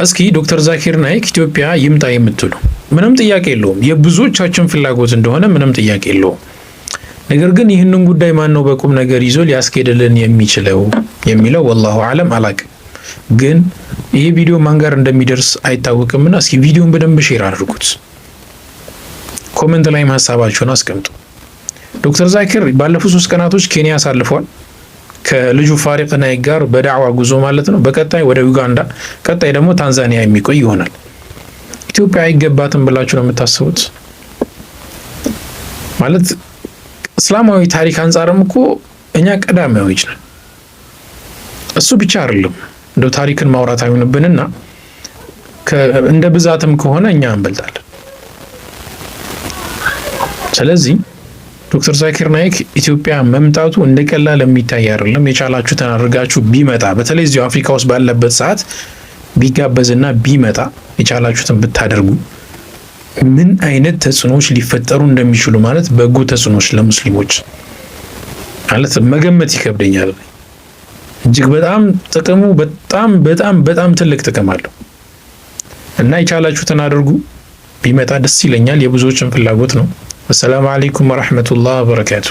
እስኪ ዶክተር ዛኪር ናይክ ኢትዮጵያ ይምጣ የምትሉ ምንም ጥያቄ የለውም፣ የብዙዎቻችን ፍላጎት እንደሆነ ምንም ጥያቄ የለውም። ነገር ግን ይህንን ጉዳይ ማን ነው በቁም ነገር ይዞ ሊያስኬድልን የሚችለው የሚለው ወላሁ አለም አላቅም። ግን ይሄ ቪዲዮ ማን ጋር እንደሚደርስ አይታወቅምና እስኪ ቪዲዮን በደንብ ሼር አድርጉት፣ ኮሜንት ላይም ሀሳባችሁን አስቀምጡ። ዶክተር ዛኪር ባለፉት 3 ቀናቶች ኬንያ አሳልፈዋል ከልጁ ፋሪቅ ናይክ ጋር በዳዕዋ ጉዞ ማለት ነው። በቀጣይ ወደ ዩጋንዳ፣ ቀጣይ ደግሞ ታንዛኒያ የሚቆይ ይሆናል። ኢትዮጵያ አይገባትም ብላችሁ ነው የምታስቡት? ማለት እስላማዊ ታሪክ አንጻርም እኮ እኛ ቀዳሚዎች ነን። እሱ ብቻ አይደለም እንደው ታሪክን ማውራት አይሆንብንና እንደ ብዛትም ከሆነ እኛ እንበልጣለን። ስለዚህ ዶክተር ዛኪር ናይክ ኢትዮጵያ መምጣቱ እንደቀላል የሚታይ አይደለም። የቻላችሁትን አድርጋችሁ ቢመጣ፣ በተለይ እዚሁ አፍሪካ ውስጥ ባለበት ሰዓት ቢጋበዝና ቢመጣ የቻላችሁትን ብታደርጉ ምን አይነት ተጽዕኖዎች ሊፈጠሩ እንደሚችሉ ማለት በጎ ተጽዕኖዎች ለሙስሊሞች ማለት መገመት ይከብደኛል። እጅግ በጣም ጥቅሙ በጣም ትልቅ ጥቅም አለው እና የቻላችሁትን አድርጉ። ቢመጣ ደስ ይለኛል። የብዙዎችን ፍላጎት ነው። السلام عليكم ورحمة الله وبركاته.